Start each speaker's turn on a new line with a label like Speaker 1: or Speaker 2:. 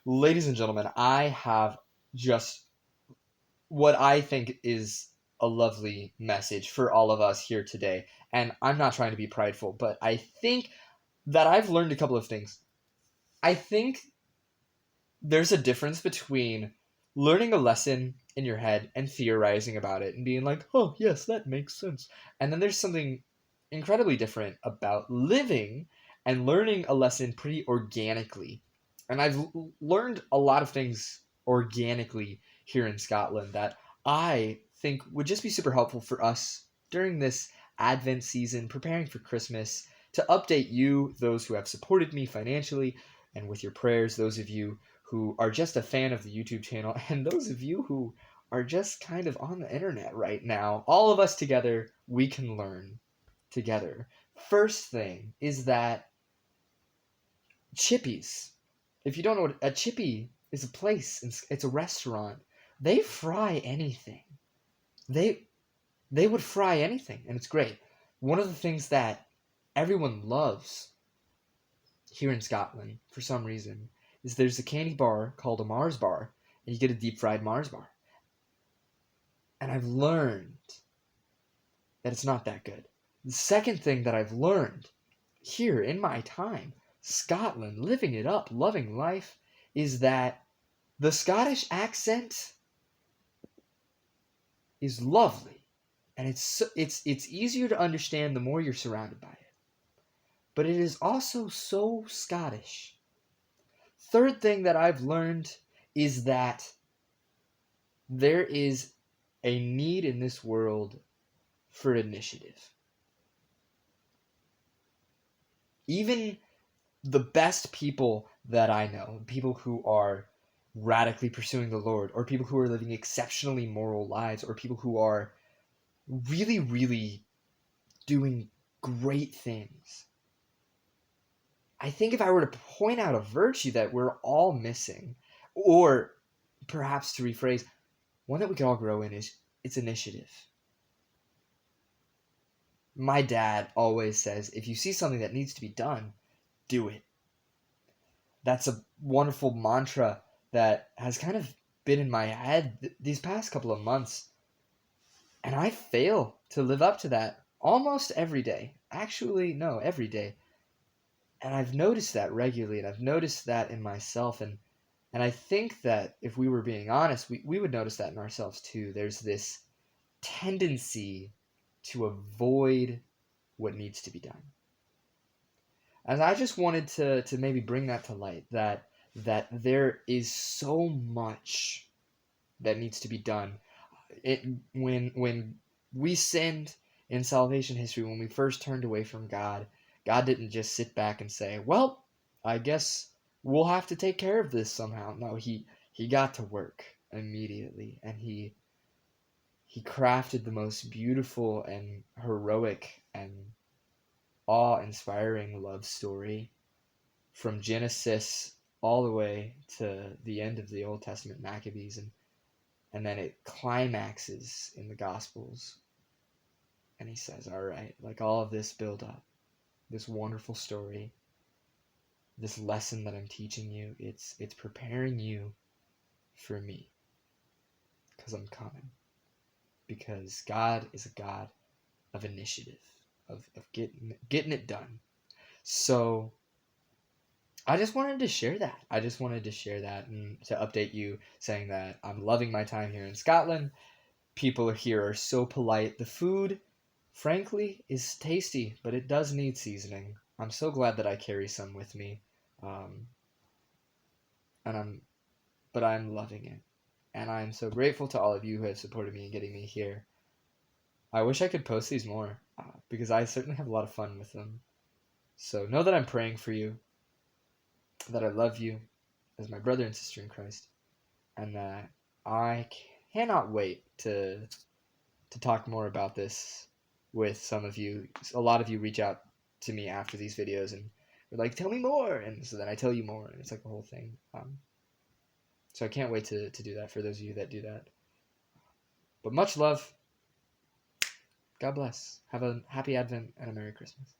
Speaker 1: Ladies and gentlemen, I have just what I think is a lovely message for all of us here today. And I'm not trying to be prideful, but I think that I've learned a couple of things. I think there's a difference between learning a lesson in your head and theorizing about it and being like, oh, yes, that makes sense. And then there's something incredibly different about living and learning a lesson pretty organically. And I've learned a lot of things organically here in Scotland that I think would just be super helpful for us during this Advent season, preparing for Christmas, to update you, those who have supported me financially and with your prayers, those of you who are just a fan of the YouTube channel, and those of you who are just kind of on the internet right now. All of us together, we can learn together. First thing is that Chippies. If you don't know what a chippy is, a place, it's a restaurant. They fry anything. They they would fry anything, and it's great. One of the things that everyone loves here in Scotland for some reason is there's a candy bar called a Mars bar, and you get a deep fried Mars bar. And I've learned that it's not that good. The second thing that I've learned here in my time, Scotland, living it up, loving life, is that the Scottish accent is lovely, and it's easier to understand the more you're surrounded by it. But it is also so Scottish. Third thing that I've learned is that there is a need in this world for initiative. Even the best people that I know, people who are radically pursuing the Lord, or people who are living exceptionally moral lives, or people who are really, really doing great things. I think if I were to point out a virtue that we're all missing, or perhaps to rephrase, one that we could all grow in, is it's initiative. My dad always says, if you see something that needs to be done, do it. That's a wonderful mantra that has kind of been in my head these past couple of months. And I fail to live up to that almost every day. Actually, no, every day. And I've noticed that regularly, and I've noticed that in myself. And I think that if we were being honest, we would notice that in ourselves too. There's this tendency to avoid what needs to be done. And I just wanted to maybe bring that to light, that there is so much that needs to be done. When we sinned in salvation history, when we first turned away from God, God didn't just sit back and say, well, I guess we'll have to take care of this somehow. No, he got to work immediately, and he crafted the most beautiful and heroic and awe-inspiring love story from Genesis all the way to the end of the Old Testament Maccabees, and then it climaxes in the Gospels, and he says, all right, like all of this build up, this wonderful story, this lesson that I'm teaching you, it's preparing you for me, because I'm coming, because God is a God of initiative, of getting it done. So I just wanted to share that. I just wanted to share that and to update you, saying that I'm loving my time here in Scotland. People here are so polite. The food, frankly, is tasty, but it does need seasoning. I'm so glad that I carry some with me, um, and I'm loving it, and I'm so grateful to all of you who have supported me in getting me here. I wish I could post these more, because I certainly have a lot of fun with them. So know that I'm praying for you, that I love you as my brother and sister in Christ, and that I cannot wait to talk more about this with some of you. A lot of you reach out to me after these videos and are like, tell me more, and so then I tell you more, and it's like a whole thing. So I can't wait to do that for those of you that do that. But much love. God bless. Have a happy Advent and a Merry Christmas.